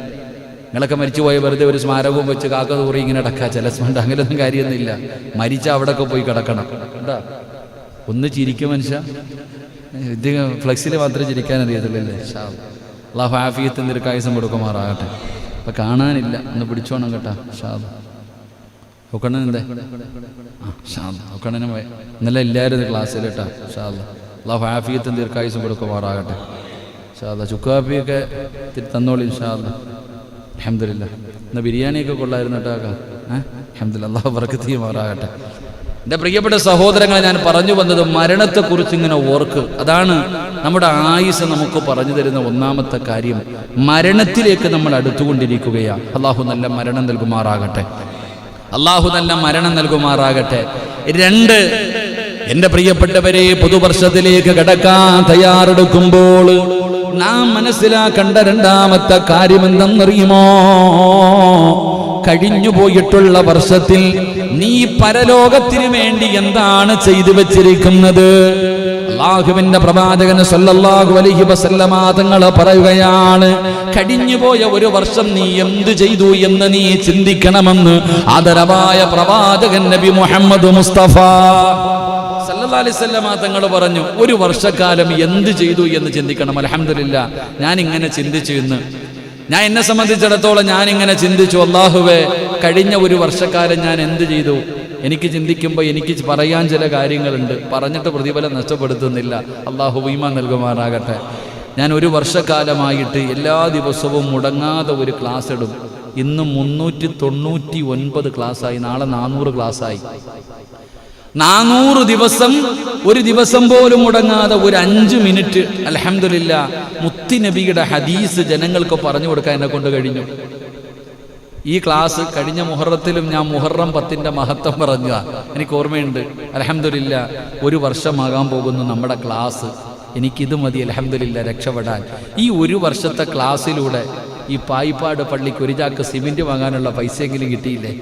നിങ്ങളൊക്കെ മരിച്ചു പോയ വെറുതെ ഒരു സ്മാരകവും വെച്ച് കാക്ക തൂറി ഇങ്ങനെ അടക്കുക. ചില സ്മണ്ട് അങ്ങനെയൊന്നും കാര്യമൊന്നുമില്ല. മരിച്ച അവിടെയൊക്കെ പോയി കിടക്കണം. എന്താ ഒന്ന് ചിരിക്കും മനുഷ്യ. ഇത് ഫ്ലെക്സിൽ മാത്രമേ ചിരിക്കാൻ അറിയത്തുള്ളൂ. അല്ലാഹു ആഫിയത്തും ദീർഘായുസ്സും കൊടുക്കുമാറാകട്ടെ. അപ്പം കാണാനില്ല, ഒന്ന് പിടിച്ചോണം കേട്ടോ. ഒക്കണ്ണനെന്തേ ഒക്കണ്ണനെ ഇന്നലെ ഇല്ലായിരുന്നു ക്ലാസ്സിൽ കേട്ടോ. അല്ലാഹു ആഫിയത്തും ദീർഘായുസ്സും കൊടുക്കുമാറാകട്ടെ. ചുക്കാപ്പിയൊക്കെ തന്നോളി ഇൻഷാ അല്ലാഹ്. അൽഹംദുലില്ലാ. ഇന്ന് ബിരിയാണിയൊക്കെ കൊള്ളായിരുന്നു കേട്ടോ. അൽഹംദുലില്ലാ, അല്ലാഹു ബറക്കത്ത് ചെയ്യുമാറാകട്ടെ. എൻ്റെ പ്രിയപ്പെട്ട സഹോദരങ്ങളെ, ഞാൻ പറഞ്ഞു വന്നത് മരണത്തെക്കുറിച്ച് ഇങ്ങനെ ഓർക്ക്. അതാണ് നമ്മുടെ ആയുസ് നമുക്ക് പറഞ്ഞു തരുന്ന ഒന്നാമത്തെ കാര്യം. മരണത്തിലേക്ക് നമ്മൾ അടുത്തുകൊണ്ടിരിക്കുകയാണ്. അള്ളാഹു നല്ല മരണം നൽകുമാറാകട്ടെ. അള്ളാഹു നല്ല മരണം നൽകുമാറാകട്ടെ. 2, എൻ്റെ പ്രിയപ്പെട്ടവരെ, പുതുവർഷത്തിലേക്ക് കടക്കാൻ തയ്യാറെടുക്കുമ്പോൾ നാം മനസ്സിലാക്കേണ്ട 2ാമത്തെ കാര്യം എന്തെന്നറിയുമോ? കഴിഞ്ഞുപോയിട്ടുള്ള വർഷത്തിൽ നീ പരലോകത്തിന് വേണ്ടി എന്താണ് ചെയ്തു വെച്ചിരിക്കുന്നത്? അല്ലാഹുവിന്റെ പ്രവാചകൻ സല്ലല്ലാഹു അലൈഹി വസല്ലമ തങ്ങൾ പറയുകയാണ്, കഴിഞ്ഞുപോയ ഒരു വർഷം നീ എന്ത് ചെയ്തു എന്ന് നീ ചിന്തിക്കണമെന്ന് ആദരവായ പ്രവാചകൻ നബി മുഹമ്മദ് മുസ്തഫ സല്ലല്ലാഹു അലൈഹി വസല്ലമ തങ്ങൾ പറഞ്ഞു, ഒരു വർഷക്കാലം എന്ത് ചെയ്തു എന്ന് ചിന്തിക്കണം. അൽഹംദുലില്ലാ, ഞാൻ ഇങ്ങനെ ചിന്തിച്ചു. ഇന്ന് ഞാൻ എന്നെ സംബന്ധിച്ചിടത്തോളം ഞാനിങ്ങനെ ചിന്തിച്ചു, അല്ലാഹുവേ, കഴിഞ്ഞ ഒരു വർഷക്കാലം ഞാൻ എന്ത് ചെയ്തു? എനിക്ക് ചിന്തിക്കുമ്പോൾ എനിക്ക് പറയാൻ ചില കാര്യങ്ങളുണ്ട്, പറഞ്ഞിട്ട് പ്രതിഫലം നഷ്ടപ്പെടുത്തുന്നില്ല. അല്ലാഹു ഈമാൻ നൽകുമാറാകട്ടെ. ഞാൻ ഒരു വർഷക്കാലമായിട്ട് എല്ലാ ദിവസവും മുടങ്ങാതെ ഒരു ക്ലാസ് ഇടും. ഇന്ന് 399 ക്ലാസ്സായി, നാളെ 400 ക്ലാസ്സായി. 400 ദിവസം, ഒരു ദിവസം പോലും മുടങ്ങാതെ ഒരു 5 മിനിറ്റ് അൽഹംദുലില്ലാ മുത്തി നബിയുടെ ഹദീസ് ജനങ്ങൾക്ക് പറഞ്ഞു കൊടുക്കാൻ എന്നെ കൊണ്ട് കഴിഞ്ഞു. ഈ ക്ലാസ് കഴിഞ്ഞ മുഹറത്തിലും ഞാൻ മുഹറം 10ന്റെ മഹത്വം പറഞ്ഞ എനിക്ക് ഓർമ്മയുണ്ട്. അൽഹംദുലില്ലാ, ഒരു വർഷമാകാൻ പോകുന്നു നമ്മുടെ ക്ലാസ്. എനിക്കിത് മതി അൽഹംദുലില്ലാ രക്ഷപ്പെടാൻ. ഈ ഒരു വർഷത്തെ ക്ലാസ്സിലൂടെ ഈ പായിപ്പാട് പള്ളിക്ക് ഒരു ചാക്ക് സിമെന്റ് വാങ്ങാനുള്ള പൈസയെങ്കിലും കിട്ടിയില്ലേ?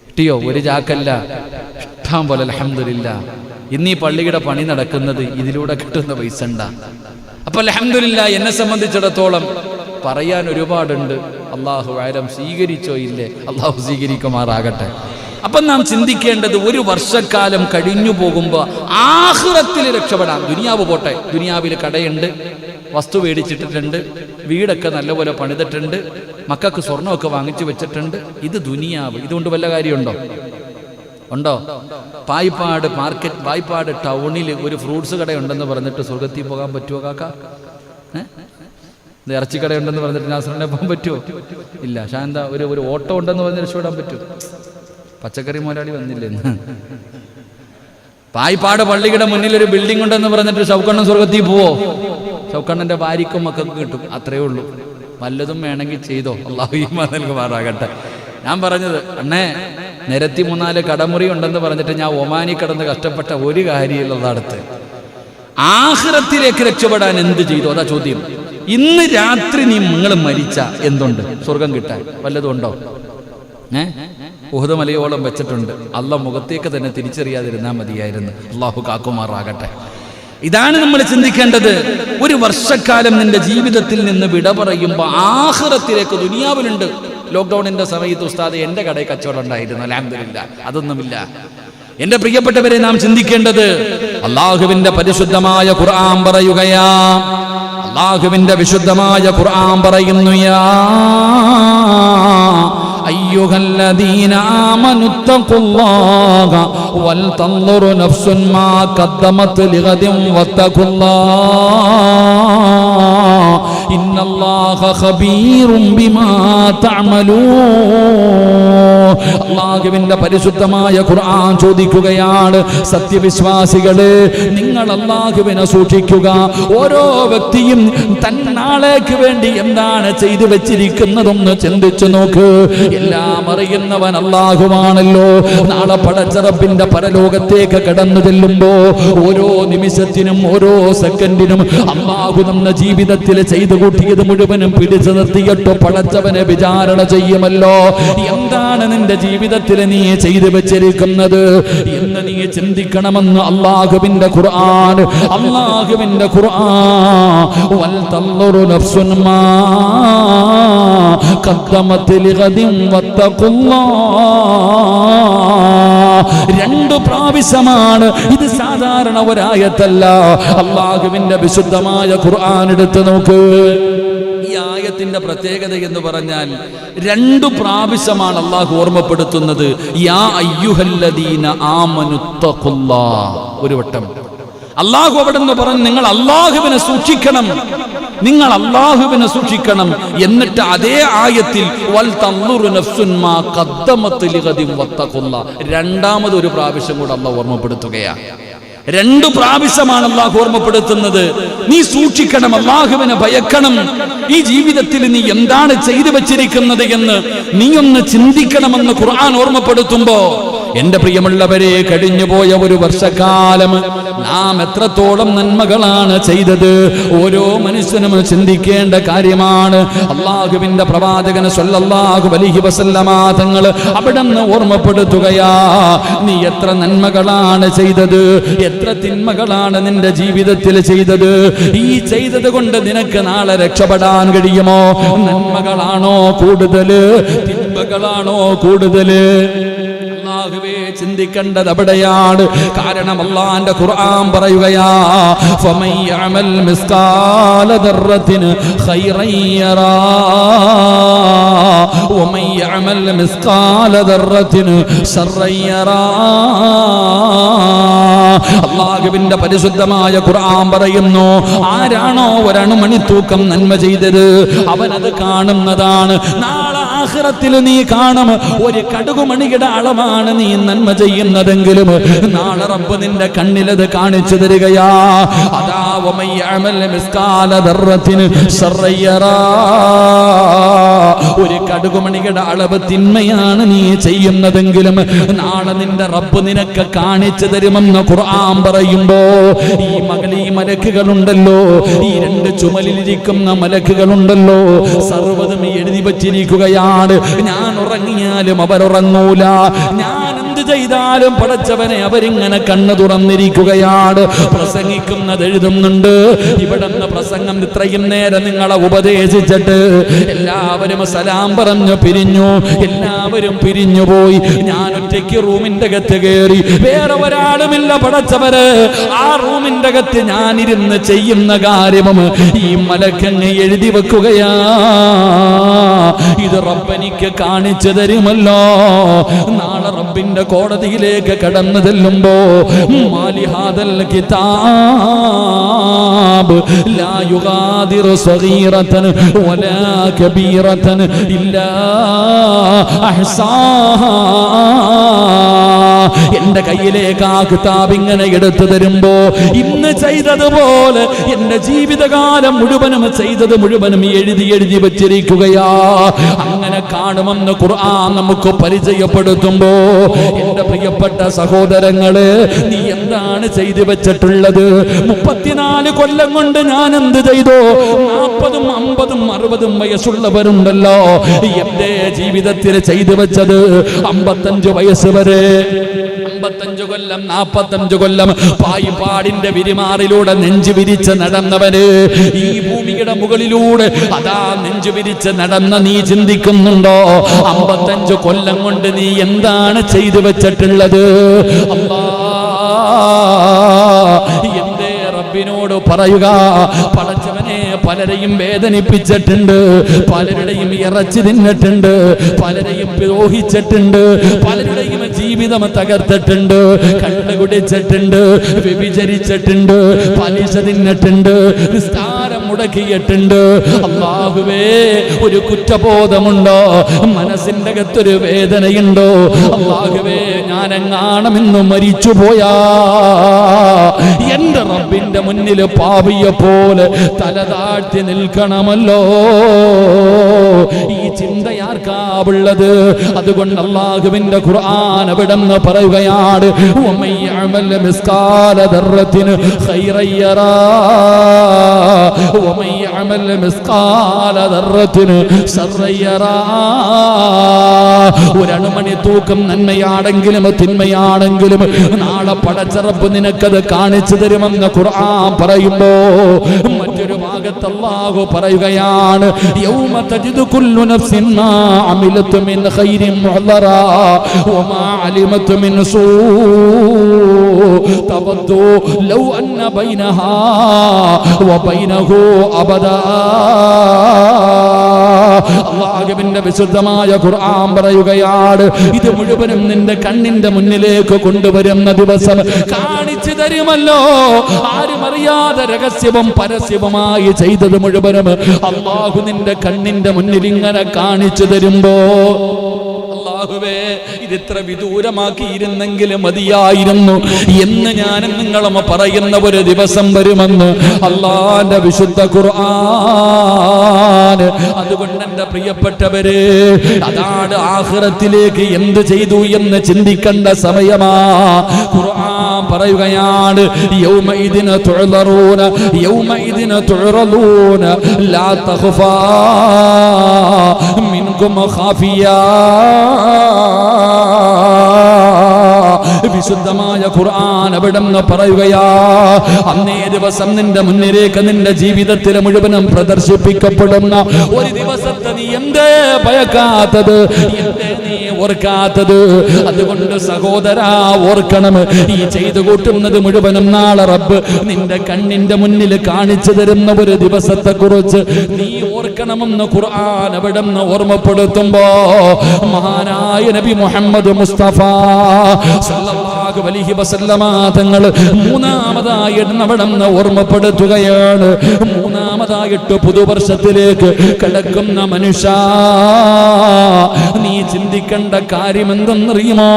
കിട്ടിയോ? ഒരു ചാക്കല്ല, ഇഷ്ടം പോലെ അൽഹംദുലില്ലാ. ഇന്ന് ഈ പള്ളിയുടെ പണി നടക്കുന്നത് ഇതിലൂടെ കിട്ടുന്ന പൈസ ഉണ്ടാ. അപ്പൊ അൽഹംദുലില്ലാഹ് എന്നെ സംബന്ധിച്ചിടത്തോളം പറയാൻ ഒരുപാടുണ്ട്. അല്ലാഹു ആലം സ്വീകരിച്ചോ ഇല്ലേ, അല്ലാഹു സ്വീകരിക്കുമാറാകട്ടെ. അപ്പം നാം ചിന്തിക്കേണ്ടത്, ഒരു വർഷക്കാലം കഴിഞ്ഞു പോകുമ്പോൾ ആഖിറത്തിൽ രക്ഷപ്പെടാം. ദുനിയാവ് പോട്ടെ, ദുനിയാവിൽ കടയുണ്ട്, വസ്തു മേടിച്ചിട്ടിട്ടുണ്ട്, വീടൊക്കെ നല്ലപോലെ പണിതിട്ടുണ്ട്, മക്കൾക്ക് സ്വർണ്ണമൊക്കെ വാങ്ങിച്ചു വെച്ചിട്ടുണ്ട്. ഇത് ദുനിയാവ്. ഇതുകൊണ്ട് വല്ല കാര്യമുണ്ടോ? ഉണ്ടോ? പായിപ്പാട് മാർക്കറ്റ്, പായിപ്പാട് ടൗണിൽ ഒരു ഫ്രൂട്ട്സ് കടയുണ്ടെന്ന് പറഞ്ഞിട്ട് സ്വർഗത്തിൽ പോകാൻ പറ്റുമോ കാക്ക? ഇത് ഇറച്ചിക്കടയുണ്ടെന്ന് പറഞ്ഞിട്ട് നാസറിനെ പോകാൻ പറ്റുമോ? ഇല്ല. ശാന്ത ഒരു ഓട്ടോ ഉണ്ടെന്ന് പറഞ്ഞ് രക്ഷപ്പെടാൻ പറ്റും? പച്ചക്കറി മുതലാളി വന്നില്ലെന്ന്. പായിപ്പാട് പള്ളിയുടെ മുന്നിൽ ഒരു ബിൽഡിംഗ് ഉണ്ടെന്ന് പറഞ്ഞിട്ട് ഷൗക്കണ്ണൻ സ്വർഗത്തിൽ പോവോ? ഷൗക്കണ്ണന്റെ ഭാര്യക്കും മക്കൾക്ക് കിട്ടും, അത്രേ ഉള്ളൂ. വല്ലതും വേണമെങ്കിൽ ചെയ്തോ, അല്ലാഹു ഈമാൻ നൽകുമാറാകട്ടെ. ഞാൻ പറഞ്ഞത്, അണ്ണേ നിരത്തി 3-4 കടമുറി ഉണ്ടെന്ന് പറഞ്ഞിട്ട് ഞാൻ ഒമാനി കിടന്ന് കഷ്ടപ്പെട്ട ഒരു കാര്യമുള്ളത് അടുത്ത്. ആഖിറത്തിലേക്ക് രക്ഷപ്പെടാൻ എന്ത് ചെയ്തു? അതാ ചോദ്യം. ഇന്ന് രാത്രി നിങ്ങൾ മരിച്ച എന്തുണ്ട് സ്വർഗം കിട്ടാൻ? വല്ലതും ഉണ്ടോ? ഉഹദ് മലയോളം വെച്ചിട്ടുണ്ട്. അല്ലാഹ് മുഖത്തേക്ക് തന്നെ തിരിച്ചറിയാതിരുന്നാൽ മതിയായിരുന്നു. അല്ലാഹു കാക്കുമാറാകട്ടെ. ഇതാണ് നമ്മൾ ചിന്തിക്കേണ്ടത്. ഒരു വർഷക്കാലം നിന്റെ ജീവിതത്തിൽ നിന്ന് വിട പറയുമ്പോൾ ആഖിറത്തിലേക്ക്, ദുനിയാവിലുണ്ട്. ലോക്ക്ഡൌണിന്റെ സമയത്ത് ഉസ്താദ് എൻ്റെ കടയിൽ കച്ചവടം ഉണ്ടായിരുന്നു, അൽഹംദുലില്ലാഹ്. അതൊന്നുമില്ല. എന്റെ പ്രിയപ്പെട്ടവരെ, നാം ചിന്തിക്കേണ്ടത്, അല്ലാഹുവിന്റെ പരിശുദ്ധമായ ഖുർആൻ പറയുകയാ, അല്ലാഹുവിന്റെ വിശുദ്ധമായ ഖുർആൻ പറയുന്നു, യാ അയ്യുഹല്ലദീന ആമനുത്തഖുല്ലാഹ വൽ തൻദുറു നഫ്സുൻ മാ ഖദ്ദമത് ലിഗദിൻ വത്തഖുല്ലാഹ ഇന്നല്ലാഹ ഖബീറും ബിമാ തഅമലൂൻ. അല്ലാഹുവിന്റെ പരിശുദ്ധമായ ഖുർആൻ ചോദിക്കുകയാണ്, സത്യവിശ്വാസികളെ, നിങ്ങൾ അല്ലാഹുവിനെ സൂക്ഷിക്കുക. ഓരോ വ്യക്തിയും തന്നാളേക്ക് വേണ്ടി എന്താണ് ചെയ്തു വെച്ചിരിക്കുന്നതെന്ന് ചിന്തിച്ചു നോക്ക്. എല്ലാം അറിയുന്നവൻ അല്ലാഹുവാണല്ലോ. നാളെ പടച്ചറപ്പിന്റെ പരലോകത്തേക്ക് കടന്നു ചെല്ലുമ്പോ ഓരോ നിമിഷത്തിനും ഓരോ സെക്കൻഡിനും അല്ലാഹു നമ്മുടെ ജീവിതത്തിൽ ചെയ്തു കൂട്ടിയത് മുഴുവനും പിടിച്ചു നിർത്തിയിട്ട് പടച്ചവനെ വിചാരണ ചെയ്യുമല്ലോ. എന്താണ് നിന്റെ ജീവിതത്തിൽ നീ ചെയ്തു വെച്ചിരിക്കുന്നത് എന്ന് നീ ചിന്തിക്കണമെന്ന് അല്ലാഹുവിന്റെ ഖുർആൻ, അല്ലാഹുവിന്റെ ഖുർആൻ, വൽ തൻദുറു നഫ്സുൻ മാ ഖദ്ദമത് ലിഗദിൻ വത്തഖുല്ലാഹ്. 2 പ്രാവശ്യമാണ് ഇത്. സാധാരണ ഒരായത്തല്ല. അല്ലാഹുവിന്റെ വിശുദ്ധമായ ഖുർആൻ എടുത്തു നോക്ക്. ഈ ആയത്തിന്റെ പ്രത്യേകത എന്ന് പറഞ്ഞാൽ 2 പ്രാവശ്യമാണ് അല്ലാഹു ഓർമ്മപ്പെടുത്തുന്നത്, യാ അയ്യുഹല്ലദീന ആമനുത്തഖുല്ലാഹ്. ഒരു വട്ടം അല്ലാഹു അവിടെ നിന്ന് പറഞ്ഞു, നിങ്ങൾ അല്ലാഹുവിനെ സൂക്ഷിക്കണം, നിങ്ങൾ അല്ലാഹുവിനെ സൂക്ഷിക്കണം. എന്നിട്ട് അതേ ആയത്തിൽ വൽ തൻദുറു നഫ്സുൻ മാ ഖദ്ദമത് ലിഗദിൻ വത്തഖുല്ലാഹ്, രണ്ടാമത് ഒരു പ്രാവശ്യം കൂടെ അല്ലാഹു ഓർമ്മപ്പെടുത്തുകയാണ്. 2 പ്രാവശ്യമാണ് അല്ലാഹു ഓർമ്മപ്പെടുത്തുന്നത്. നീ സൂക്ഷിക്കണം, അല്ലാഹുവിനെ ഭയക്കണം. ഈ ജീവിതത്തിൽ നീ എന്താണ് ചെയ്തു വെച്ചിരിക്കുന്നത് എന്ന് നീ ഒന്ന് ചിന്തിക്കണമെന്ന് ഖുർആൻ ഓർമ്മപ്പെടുത്തുമ്പോ, എന്റെ പ്രിയമുള്ളവരെ, കഴിഞ്ഞുപോയ ഒരു വർഷക്കാലം നാം എത്രത്തോളം നന്മകളാണ് ചെയ്തത് ഓരോ മനുഷ്യനും ചിന്തിക്കേണ്ട കാര്യമാണ്. അല്ലാഹുവിന്റെ പ്രവാചകൻ സ്വല്ലല്ലാഹു അലൈഹി വസല്ലമ തങ്ങൾ അവിടുന്ന് ഓർമ്മപ്പെടുത്തുകയാ, നീ എത്ര നന്മകളാണ് ചെയ്തത്, എത്ര തിന്മകളാണ് നിന്റെ ജീവിതത്തിൽ ചെയ്തത്. ഈ ചെയ്തത് കൊണ്ട് നിനക്ക് നാളെ രക്ഷപ്പെടാൻ കഴിയുമോ? നന്മകളാണോ കൂടുതല്, തിന്മകളാണോ കൂടുതല്? അല്ലാഹുവേ, ചിന്തിക്കേണ്ടത് അവിടെയാണ്. കാരണം അല്ലാഹുവിന്റെ ഖുർആൻ പറയുകയാ, ഫമൻ യഅമൽ മിസ്കാല ദർറത്തിൻ ഖൈറൻ യറാ വമൻ യഅമൽ മിസ്കാല ദർറത്തിൻ ശർറൻ യറാ. അല്ലാഹുവിന്റെ പരിശുദ്ധമായ ഖുർആൻ പറയുന്നു, ആരാണോ ഒരണുമണിത്തൂക്കം നന്മ ചെയ്തത് അവനത് കാണുന്നതാണ്. നാളെ ആഖിറത്തിൽ നീ കാണും, ഒരു കടുകുമണിയുടെ അളവാണ് നീ നന്മ ചെയ്യുന്നതെങ്കിലും നാളെ റബ്ബ് നിന്റെ കണ്ണിലത് കാണിച്ചു തരികയാ. അതാ വമൻ യഅമൽ മിസ്കാല ദർറത്തിൻ ശർറൻ യറാ. ഒരു കടുകുമണിയുടെ അളവ് തിന്മയാണ് നീ ചെയ്യുന്നതെങ്കിലും നാളെ നിന്റെ റബ്ബ് നിനക്ക് കാണിച്ചു തരുമെന്ന് ഖുർആൻ പറയുമ്പോ, ഈ മലക്കുകളുണ്ടല്ലോ, ഈ 2 ചുമലിലിരിക്കുന്ന മലക്കുകളുണ്ടല്ലോ, സർവ്വതും എഴുതി വച്ചിരിക്കുകയാണ്. ഞാൻ ഉറങ്ങിയാലും അവരുറങ്ങൂല, ഞാൻ എന്ത് ചെയ്താലും പടച്ചവനെ അവരിങ്ങനെ കണ്ണു തുറന്നിരിക്കുകയാണ്. പ്രസംഗിക്കുന്നത് എഴുതുന്നുണ്ട്. ഇവിടെ നിന്ന് പ്രസംഗം ഇത്രയും നേരം നിങ്ങളെ ഉപദേശിച്ചിട്ട് എല്ലാവരും സലാം പറഞ്ഞു പിരിഞ്ഞു. എല്ലാവരും പിരിഞ്ഞുപോയി. ഞാൻ ഒറ്റയ്ക്ക് റൂമിന്റെ അകത്ത് കയറി. വേറെ ഒരാളുമില്ല പടച്ചവര്. ആ റൂമിന്റെ അകത്ത് ഞാനിരുന്ന് ചെയ്യുന്ന കാര്യവും ഈ മലക്കങ്ങ് എഴുതി വെക്കുകയാ. ഇത് റബ്ബനിക്ക് കാണിച്ചു തരുമല്ലോ. നാളെ റബ്ബിന്റെ കോടതിയിലേക്ക് കടന്നു ചെല്ലുമ്പോ മാലിഹാദൽ കിതാബ് ലാ യുഗാദിറു സഗീറതൻ വലാ കബീറതൻ ഇല്ലാ അഹ്സാഹാ. എന്റെ കയ്യിലേക്ക് ആ കിതാബ് ഇങ്ങനെ എടുത്തു തരുമ്പോ ഇന്ന് ചെയ്തതുപോലെ എന്റെ ജീവിതകാലം മുഴുവനും ചെയ്തത് മുഴുവനും എഴുതി എഴുതി വെച്ചിരിക്കുകയാ. അങ്ങനെ കാണുമെന്ന് ഖുർആൻ നമുക്ക് പരിചയപ്പെടുത്തുമ്പോ എന്റെ പ്രിയപ്പെട്ട സഹോദരങ്ങള്, നീ എന്താണ് ചെയ്തു വെച്ചിട്ടുള്ളത്? 34 കൊല്ലം കൊണ്ട് ഞാൻ എന്ത് ചെയ്തു? 40ഉം 50ഉം 60ഉം വയസ്സുള്ളവരുണ്ടല്ലോ. എന്റെ ജീവിതത്തിൽ ചെയ്തു വെച്ചത് 55 വയസ്സ് വരെ, 55 കൊല്ലം 45 കൊല്ലം പായിപ്പാടിന്റെ വിരിമാറിലൂടെ നെഞ്ചു വിരിച്ച് നടന്നവന് ഈ ഭൂമിയുടെ മുകളിലൂടെ അതാ നെഞ്ചു വിരിച്ച് നടന്ന നീ ചിന്തിക്കുന്നുണ്ടോ 55 കൊല്ലം കൊണ്ട് നീ എന്താണ് ചെയ്തു വെച്ചിട്ടുള്ളത്? എന്റെ റബ്ബിനോട് പറയുക, പടച്ചവനെ പലരെയും വേദനിപ്പിച്ചിട്ടുണ്ട്, പലരുടെയും ഇറച്ചി തിന്നിട്ടുണ്ട്, പലരെയും ദ്രോഹിച്ചിട്ടുണ്ട്, പലരുടെയും ജീവിതം തകർത്തിട്ടുണ്ട്, കള്ള് കുടിച്ചിട്ടുണ്ട്, വ്യഭിചരിച്ചിട്ടുണ്ട്, പലിശ തിന്നിട്ടുണ്ട്, നിസ്കാരം മുടക്കിയിട്ടുണ്ട്. അല്ലാഹുവേ, ഒരു കുറ്റബോധമുണ്ടോ? മനസ്സിന്റെ അകത്തൊരു വേദനയുണ്ടോ? അല്ലാഹുവേ, ഞാനെങ്ങാണമെന്ന് മരിച്ചുപോയാ എന്റെ റബ്ബിന്റെ മുന്നിൽ പാപിയെ പോലെ തല താഴ്ത്തി നിൽക്കണമല്ലോ. ഈ ചിന്തയാർക്കാവുള്ളത്? അതുകൊണ്ട് അല്ലാഹുവിന്റെ ഖുർആൻ അവിടെന്ന് പറയുകയാണ്, വമയ്യഅമൽ മിസ്കാല ദർറത്തിൻ ഖൈറൻ യറാ വമയ്യഅമൽ മിസ്കാല ദർറത്തിൻ ശർറൻ യറാ. ഒരണുമണി തൂക്കം നന്മയാണെങ്കിലും തിന്മയാണെങ്കിലും നാളെ പടച്ച റബ്ബ് നിനക്കത് കാണിച്ചു തരുമെന്ന് ഖുർആൻ പറയുമ്പോ മറ്റൊരു ഭാഗത്ത് അല്ലാഹു പറയുകയാണ്, യൗമ തജിദു കുല്ലു നഫ്സിൻ മാ അമിലത് മിൻ ഖൈരിൻ മുഹ്ദറാ വമാ അലിമത് മിൻ സൂ തവദ്ദു ലൗ അന്ന ബൈനഹാ വബൈനഹു അബദാ. അല്ലാഹുവിന്റെ വിശുദ്ധമായ ഖുർആൻ പറയുകയാണ്, ഇത് മുഴുവനും നിന്റെ കണ്ണിന്റെ മുന്നിലേക്ക് കൊണ്ടുവരുന്ന ദിവസം കാണിച്ചു തരുമല്ലോ. ആരും അറിയാതെ രഹസ്യവും പരസ്യവുമായി ചെയ്തത് മുഴുവനും അല്ലാഹു നിന്റെ കണ്ണിന്റെ മുന്നിൽ ഇങ്ങനെ കാണിച്ചു തരുമ്പോ, അല്ലാഹുവേ, ഇതിത്ര വിദൂരമാക്കിയിരുന്നെങ്കിലും മതിയായിരുന്നു എന്ന് ഞാനും നിങ്ങളും പറയുന്ന ഒരു ദിവസം വരുമെന്ന് അല്ലാഹുവിന്റെ വിശുദ്ധ ഖുർആൻ. അതുകൊണ്ട് എന്റെ പ്രിയപ്പെട്ടവര്, അതാണ് ആഖിറത്തിലേക്ക് എന്ത് ചെയ്തു എന്ന് ചിന്തിക്കേണ്ട സമയമാ. ഖുർആൻ പറയുകയാണ്, യൗമഇദിന തുഅ്റൂന യൗമഇദിന തുഅ്റൂന ലാ തഖഫാ മിൻകും ഖാഫിയാ. വിശുദ്ധമായ ഖുർആൻ അവിടെന്ന് പറയുകയാ, അന്നേ ദിവസം നിന്റെ മുന്നിലേക്ക് നിന്റെ ജീവിതത്തിൽ മുഴുവനും പ്രദർശിപ്പിക്കപ്പെടുന്ന ഒരു ദിവസത്തെ നീ എന്തേ ഭയക്കാത്തത്? എന്തേ നീ ഓർക്കാത്തത്? അതുകൊണ്ട് സഹോദരാ, ഓർക്കണം, ഈ ചെയ്തു കൂട്ടുന്നത് മുഴുവനും നാളെ റബ്ബ് നിന്റെ കണ്ണിന്റെ മുന്നിൽ കാണിച്ചു തരുന്ന ഒരു ദിവസത്തെ കുറിച്ച് നീ ഓർക്കണമെന്ന് ഖുർആൻ അവിടെന്ന് ഓർമ്മപ്പെടുത്തുമ്പോ മഹാനായ നബി മുഹമ്മദ് മുസ്തഫ സല്ലല്ലാഹു അലൈഹി വസല്ലമ തങ്ങൾ മൂന്നാമതായിട്ട് അവിടെന്ന് ഓർമ്മപ്പെടുത്തുകയാണ്. മൂന്നാമതായിട്ട് പുതുവർഷത്തിലേക്ക് കടക്കുന്ന മനുഷ്യ, നീ ചിന്തിക്കേണ്ട കാര്യം എന്തെന്നറിയുമോ?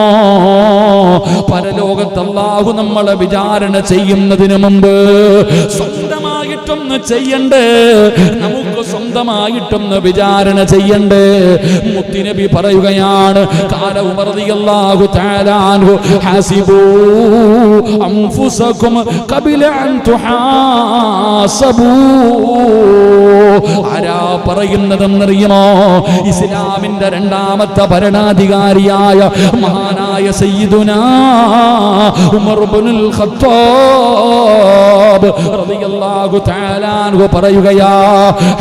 പരലോകത്ത് അല്ലാഹു നമ്മളെ വിചാരണ ചെയ്യുന്നതിന് മുമ്പ് സ്വന്തമായിട്ടൊന്ന് ചെയ്യണ്ടേ, നമുക്ക് സ്വന്തമായിട്ടൊന്ന് വിചാരണ ചെയ്യണ്ടേ. മുത്തുനബി പറയുകയാണ്, ഖാല ഉമർ റളിയല്ലാഹു തആല അൻഹു, ഹാസിബൂ അൻഫുസകും ഖബല അൻ തുഹാസബൂ. ആരാ പറയുന്നതെന്നറിയുമോ? ഇസ്ലാമിന്റെ രണ്ടാമത്തെ ഭരണാധികാരിയായ മഹാനായ മഹാനായ സയ്യിദുനാ ഉമർ ഇബ്നുൽ ഖത്താബ് റളിയല്ലാഹു തആല അൻഹു പറയുകയാ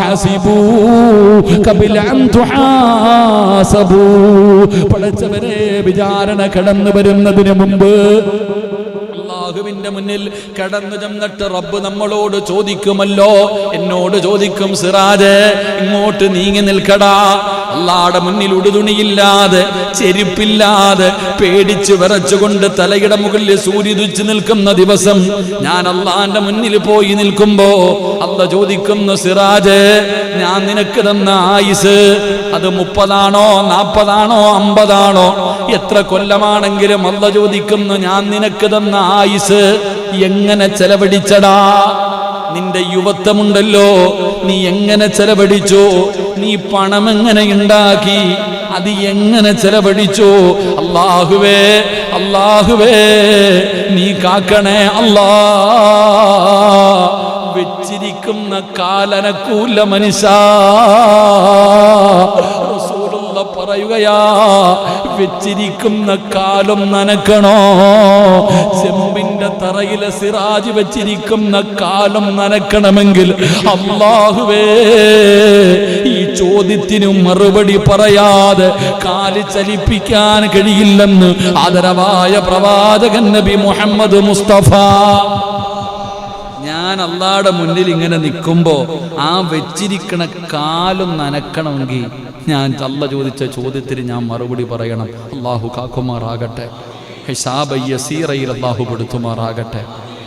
ഹസിബൂ ഖബല അൻ തുഹാസബൂ പടച്ചവനെ വിചാരണ കടന്നു വരുന്നതിന് മുമ്പ് അല്ലാഹുവിന്റെ മുന്നിൽ കടന്നു ചെന്നിട്ട് റബ്ബ് നമ്മളോട് ചോദിക്കുമല്ലോ, എന്നോട് ചോദിക്കും സിറാജ് ഇങ്ങോട്ട് നീങ്ങി നിൽക്കടാ. അല്ലാഹുവിന്റെ മുന്നിൽ ഉടുതുണിയില്ലാതെ ചെരുപ്പില്ലാതെ പേടിച്ച് വിറച്ചുകൊണ്ട് തലയുടെ മുകളിൽ സൂര്യനുദിച്ചു നിൽക്കുന്ന ദിവസം ഞാൻ അല്ലാഹുവിന്റെ മുന്നിൽ പോയി നിൽക്കുമ്പോ അല്ലാഹു ചോദിക്കുന്നു സിറാജ് ഞാൻ നിനക്ക് തന്ന ആയുസ് അത് 30 40 50 എത്ര കൊല്ലമാണെങ്കിലും അല്ലാഹു ചോദിക്കുന്നു ഞാൻ നിനക്ക് തന്ന ആയുസ് എങ്ങനെ ചെലവഴിച്ചടാ? നിന്റെ യുവത്വമുണ്ടല്ലോ നീ എങ്ങനെ ചെലവഴിച്ചു? നീ പണം എങ്ങനെ ഉണ്ടാക്കി? അത് എങ്ങനെ ചെലവഴിച്ചു? അല്ലാഹുവേ അല്ലാഹുവേ നീ കാക്കണേ അല്ലാ. വെച്ചിരിക്കുന്ന കാലനക്കൂല മനുഷ്യ പറയുകയാ വെച്ചിരിക്കുന്ന കാലം നനക്കണോ? ചെമ്പിന്റെ തറയിലെ സിറാജ് വെച്ചിരിക്കുന്ന കാലം നനക്കണമെങ്കിൽ അല്ലാഹുവേ ഈ ചോദ്യത്തിനു മറുപടി പറയാതെ കാല് ചലിപ്പിക്കാൻ കഴിയില്ലെന്ന് ആദരവായ പ്രവാചകൻ നബി മുഹമ്മദ് മുസ്തഫ. ഞാൻ അല്ലാഹുവിന്റെ മുന്നിൽ ഇങ്ങനെ നിൽക്കുമ്പോ ആ വെച്ചിരിക്കണ കാലം നനക്കണമെങ്കിൽ ഞാൻ അല്ലാഹു ചോദിച്ച ചോദ്യത്തിന് ഞാൻ മറുപടി പറയണം. അല്ലാഹു കാക്കുമാറാകട്ടെ, ഹിസാബ് യസീറയിൽ അല്ലാഹു പെടുത്തുമാറാകട്ടെ.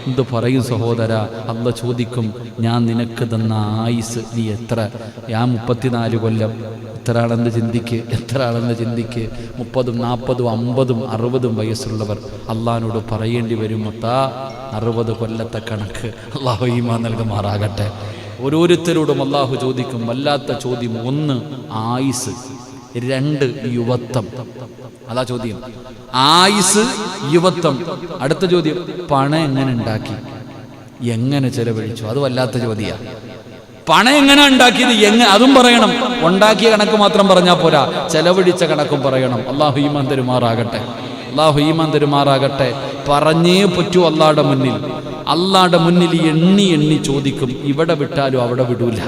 എന്ത് പറയും സഹോദര? അല്ലാഹു ചോദിക്കും ഞാൻ നിനക്ക് തന്ന ആയുസ് നീ എത്ര? ഞാൻ 34 കൊല്ലം. എത്ര ആണെന്ന് ചിന്തിക്ക്, എത്ര ആണെന്ന് ചിന്തിക്ക്. 30, 40, 50, 60 വയസ്സുള്ളവർ അള്ളാഹിനോട് പറയേണ്ടി വരും 60 കൊല്ലത്തെ കണക്ക്. അല്ലാഹു ഈമാൻ നൽകുമാറാകട്ടെ. ഓരോരുത്തരോടും അല്ലാഹു ചോദിക്കും വല്ലാത്ത ചോദ്യം. 1 ആയുസ്, 2 യുവത്വം. അതാ ചോദ്യം. ആയുസ്, യുവത്വം. അടുത്ത ചോദ്യം പണം എങ്ങനെ ഉണ്ടാക്കി, എങ്ങനെ ചെലവഴിച്ചു? അത് വല്ലാത്ത ചോദ്യമാണ്. പണം എങ്ങനെ ഉണ്ടാക്കിയത് അതും പറയണം. ഉണ്ടാക്കിയ കണക്ക് മാത്രം പറഞ്ഞാൽ പോരാ, ചെലവഴിച്ച കണക്കും പറയണം. അല്ലാഹു ഈമാൻ തരുമാറാകട്ടെ, അല്ലാഹു ഈമാൻ തരുമാറാകട്ടെ. പറഞ്ഞേ പറ്റൂ അല്ലാഹുവിന്റെ മുന്നിൽ. അല്ലാഹുവിന്റെ മുന്നിൽ എണ്ണി എണ്ണി ചോദിക്കും. ഇവിടെ വിട്ടാലും അവിടെ വിടൂല.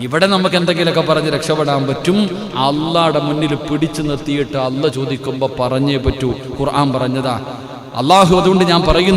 ഇവിടെ നമുക്ക് എന്തെങ്കിലുമൊക്കെ പറഞ്ഞ് രക്ഷപ്പെടാൻ പറ്റും. അല്ലാഹുവിന്റെ മുന്നിൽ പിടിച്ചു നിർത്തിയിട്ട് അല്ലാഹു ചോദിക്കുമ്പോൾ പറഞ്ഞേ പറ്റൂ. ഖുർആൻ പറഞ്ഞതാ. അല്ലാഹു അതുകൊണ്ട് ഞാൻ പറയുന്നത്